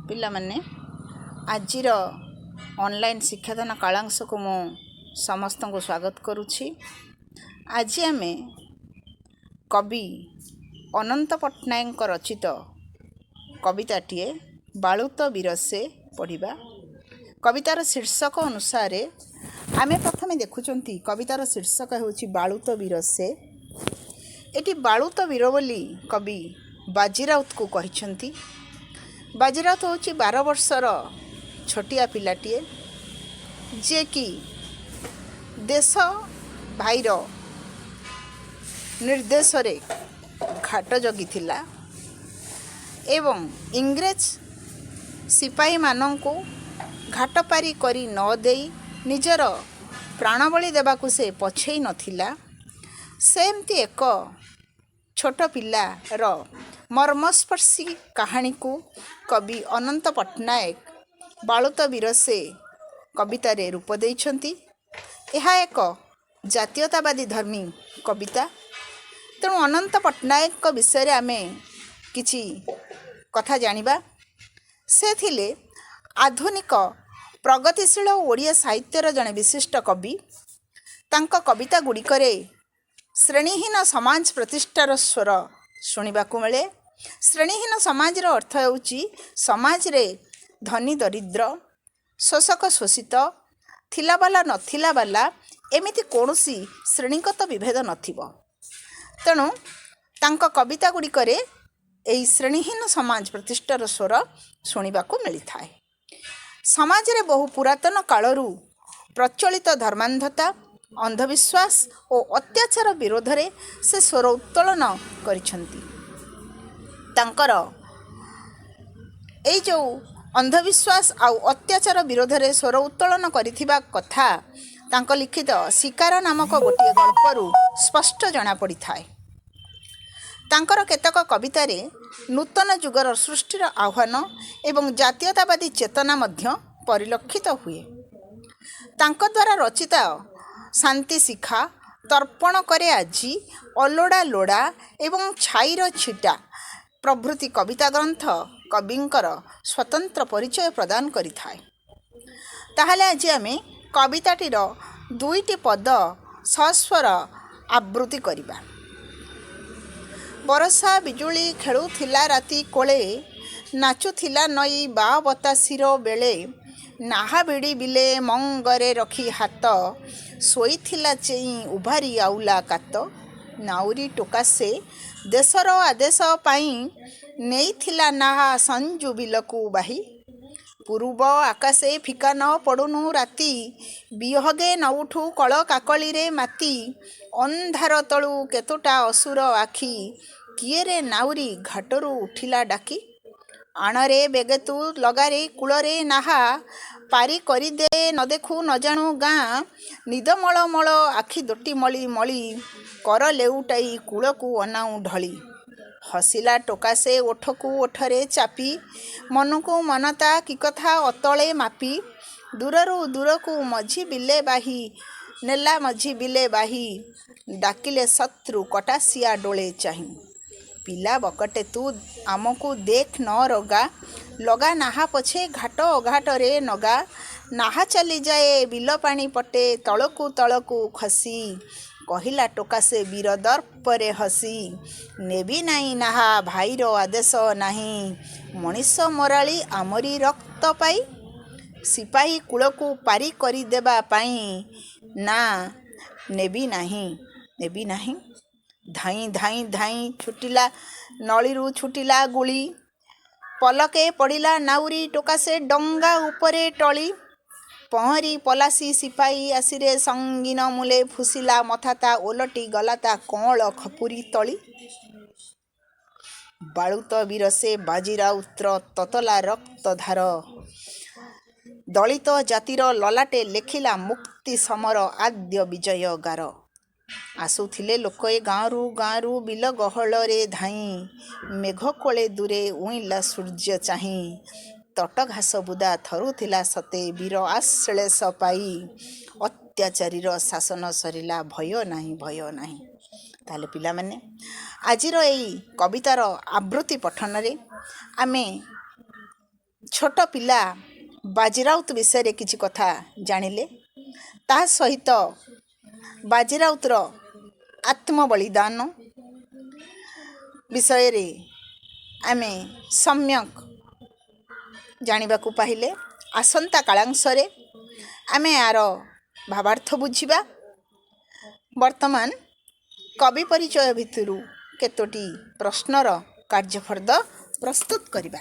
ପିଲାମାନେ ଆଜିର ଅନଲାଇନ୍ ଶିକ୍ଷାଦାନ କାଳାଂଶକୁ ମୁଁ ସମସ୍ତଙ୍କୁ ସ୍ୱାଗତ କରୁଛି। ଆଜି ଆମେ କବି ଅନନ୍ତ ପଟ୍ଟନାୟକଙ୍କ ରଚିତ କବିତାଟିଏ ବାଳୁତ ବିରସେ ପଢ଼ିବା। କବିତାର ଶୀର୍ଷକ ଅନୁସାରେ ଆମେ ପ୍ରଥମେ ଦେଖୁଛନ୍ତି କବିତାର ଶୀର୍ଷକ ହେଉଛି ବାଳୁତ ବିରସେ। ଏଠି ବାଳୁତ ବୀର ବୋଲି କବି ବାଜିରାଉତକୁ କହିଛନ୍ତି। ବାଜିରାଉତ ହେଉଛି 12 ବର୍ଷର ଛୋଟିଆ ପିଲାଟିଏ, ଯିଏକି ଦେଶ ଭାଇର ନିର୍ଦ୍ଦେଶରେ ଘାଟ ଜଗିଥିଲା ଏବଂ ଇଂରେଜ ସିପାହୀମାନଙ୍କୁ ଘାଟ ପାରି କରି ନ ଦେଇ ନିଜର ପ୍ରାଣବଳି ଦେବାକୁ ସେ ପଛେଇ ନଥିଲା। ସେମିତି ଏକ ଛୋଟ ପିଲାର ମର୍ମସ୍ପର୍ଶୀ କାହାଣୀକୁ କବି ଅନନ୍ତ ପଟ୍ଟନାୟକ ବାଳୁତ ବିରସେ କବିତାରେ ରୂପ ଦେଇଛନ୍ତି। ଏହା ଏକ ଜାତୀୟତାବାଦୀ ଧର୍ମୀ କବିତା। ତେଣୁ ଅନନ୍ତ ପଟ୍ଟନାୟକଙ୍କ ବିଷୟରେ ଆମେ କିଛି କଥା ଜାଣିବା। ସେ ଥିଲେ ଆଧୁନିକ ପ୍ରଗତିଶୀଳ ଓଡ଼ିଆ ସାହିତ୍ୟର ଜଣେ ବିଶିଷ୍ଟ କବି। ତାଙ୍କ କବିତା ଗୁଡ଼ିକରେ ଶ୍ରେଣୀହୀନ ସମାଜ ପ୍ରତିଷ୍ଠାର ସ୍ୱର ଶୁଣିବାକୁ ମିଳେ। ଶ୍ରେଣୀହୀନ ସମାଜର ଅର୍ଥ ହେଉଛି ସମାଜରେ ଧନୀ ଦରିଦ୍ର, ଶୋଷକ ଶୋଷିତ, ଥିଲାବାଲା ନଥିଲା ବାଲା ଏମିତି କୌଣସି ଶ୍ରେଣୀଗତ ବିଭେଦ ନଥିବ। ତେଣୁ ତାଙ୍କ କବିତା ଗୁଡ଼ିକରେ ଏହି ଶ୍ରେଣୀହୀନ ସମାଜ ପ୍ରତିଷ୍ଠାର ସ୍ୱର ଶୁଣିବାକୁ ମିଳିଥାଏ। ସମାଜରେ ବହୁ ପୁରାତନ କାଳରୁ ପ୍ରଚଳିତ ଧର୍ମାନ୍ଧତା, ଅନ୍ଧବିଶ୍ୱାସ ଓ ଅତ୍ୟାଚାର ବିରୋଧରେ ସେ ସ୍ୱର ଉତ୍ତୋଳନ କରିଛନ୍ତି। ତାଙ୍କର ଏଇ ଯେଉଁ ଅନ୍ଧବିଶ୍ୱାସ ଆଉ ଅତ୍ୟାଚାର ବିରୋଧରେ ସ୍ୱର ଉତ୍ତୋଳନ କରିଥିବା କଥା ତାଙ୍କ ଲିଖିତ ଶିକାର ନାମକ ଗୋଟିଏ ଗଳ୍ପରୁ ସ୍ପଷ୍ଟ ଜଣାପଡ଼ିଥାଏ। ତାଙ୍କର କେତେକ କବିତାରେ ନୂତନ ଯୁଗର ସୃଷ୍ଟିର ଆହ୍ୱାନ ଏବଂ ଜାତୀୟତାବାଦୀ ଚେତନା ମଧ୍ୟ ପରିଲକ୍ଷିତ ହୁଏ। ତାଙ୍କ ଦ୍ୱାରା ରଚିତ ଶାନ୍ତି ଶିଖା, ତର୍ପଣ କରେ ଆଜି, ଅଲୋଡ଼ା ଲୋଡ଼ା ଏବଂ ଛାଇର ଛିଟା ପ୍ରଭୃତି କବିତା ଗ୍ରନ୍ଥ କବିଙ୍କର ସ୍ୱତନ୍ତ୍ର ପରିଚୟ ପ୍ରଦାନ କରିଥାଏ। ତାହେଲେ ଆଜି ଆମେ କବିତାଟିର 2ଟି ପଦ ସସ୍ୱର ଆବୃତ୍ତି କରିବା। ବରଷା ବିଜୁଳି ଖେଳୁଥିଲା ରାତି କୋଳେ, ନାଚୁଥିଲା ନଈ ବା ବତାସିର ବେଳେ, ନାହା ବିଡ଼ି ବିଲେ ମଙ୍ଗରେ ରଖି ହାତ, ଶୋଇଥିଲା ଚେଇଁ ଉଭାରି ଆଉଲା କାତ, ନାଉରୀ ଟୋକାସେ ଦେଶର ଆଦେଶ ପାଇଁ, ନେଇଥିଲା ନାହା ସଞ୍ଜୁ ବିଲକୁ ବାହି, ପୂରୁବ ଆକାଶେ ଫିକା ନ ପଡ଼ୁନୁ ରାତି, ବିହଗେ ନ ଉଠୁ କଳ କାକଳିରେ ମାତି, ଅନ୍ଧାର ତଳୁ କେତୁଟା ଅସୁର ଆଖି, କିଏରେ ନାଉରୀ ଘାଟରୁ ଉଠିଲା ଡାକି, ଆଣରେ ବେଗେ ତୁ ଲଗାରେ କୂଳରେ ନାହା, ପାରି କରିଦେ ନ ଦେଖୁ ନ ଜାଣୁ ଗାଁ, ନିଦ ମଳ ମଳ ଆଖି ଦୋଟି ମଳି ମଳି, କର ଲେଉଟାଇ କୂଳକୁ ଅନାଉ ଢଳି, ହସିଲା ଟୋକାସେ ଓଠକୁ ଓଠରେ ଚାପି, ମନକୁ ମନତା କି କଥା ଅତଳେ ମାପି, ଦୂରରୁ ଦୂରକୁ ମଝି ବିଲେ ବାହି, ନେଲା ମଝି ବିଲେ ବାହି, ଡାକିଲେ ଶତ୍ରୁ କଟାସିଆ ଡୋଳେ ଚାହିଁ, ପିଲା ବକଟେ ତୁ ଆମକୁ ଦେଖ ନ ରଗା, ଲଗା ନାହା ପଛେ ଘାଟ ଅଘାଟରେ ନଗା, ନାହା ଚାଲିଯାଏ ବିଲ ପାଣି ପଟେ ତଳକୁ ତଳକୁ ଖସି, କହିଲା ଟୋକାସେ ବୀର ଦର୍ପରେ ହସି, ନେବି ନାହିଁ ନାହା ଭାଇର ଆଦେଶ ନାହିଁ, ମଣିଷ ମରାଳି ଆମରି ରକ୍ତ ପାଇ, ସିପାହୀ କୂଳକୁ ପାରି କରିଦେବା ପାଇଁ, ନା ନେବି ନାହିଁ, ନେବି ନାହିଁ। ଧାଇଁ ଧାଇଁ ଧାଇଁ ଛୁଟିଲା ନଳୀରୁ ଛୁଟିଲା ଗୁଳି, ପଲକେ ପଡ଼ିଲା ନାଉରୀ ଟୋକାସେ ଡଙ୍ଗା ଉପରେ ଟଳି, ପହଁରି ପଲାସି ସିପାହୀ ଆସିରେ ସଙ୍ଗୀନ ମୂଲେ, ଫୁସିଲା ମଥାତା ଓଲଟି ଗଲା ତା କଅଁଳ ଖପୁରି ତଳି, ବାଳୁତ ବିରସେ ବାଜିରାଉତର ତତଲା ରକ୍ତ ଧାର, ଦଳିତ ଜାତିର ଲଲାଟେ ଲେଖିଲା ମୁକ୍ତି ସମର ଆଦ୍ୟ ବିଜୟ ଗାର, ଆସୁଥିଲେ ଲୋକେ ଗାଁରୁ ବିଲ ଗହଳରେ ଧାଇଁ, ମେଘ କୋଳେ ଦୂରେ ଉଇଁଲା ସୂର୍ଯ୍ୟ ଚାହିଁ, ତଟ ଘାସ ବୁଦା ଥରୁଥିଲା ସତେ ବୀର ଆଶ୍ଳେଷ ପାଇ, ଅତ୍ୟାଚାରୀର ଶାସନ ସରିଲା ଭୟ ନାହିଁ ଭୟ ନାହିଁ। ତାହେଲେ ପିଲାମାନେ ଆଜିର ଏଇ କବିତାର ଆବୃତ୍ତି ପଠନରେ ଆମେ ଛୋଟ ପିଲା ବାଜିରାଉତ ବିଷୟରେ କିଛି କଥା ଜାଣିଲେ। ତା ସହିତ ବାଜିରାଉତର ଆତ୍ମବଳିଦାନ ବିଷୟରେ ଆମେ ସମ୍ୟକ୍ ଜାଣିବାକୁ ପାଇଲେ। ଆସନ୍ତା କାଳାଂଶରେ ଆମେ ଏହାର ଭାବାର୍ଥ ବୁଝିବା। ବର୍ତ୍ତମାନ କବି ପରିଚୟ ଭିତରୁ କେତୋଟି ପ୍ରଶ୍ନର କାର୍ଯ୍ୟଫର୍ଦ୍ଦ ପ୍ରସ୍ତୁତ କରିବା।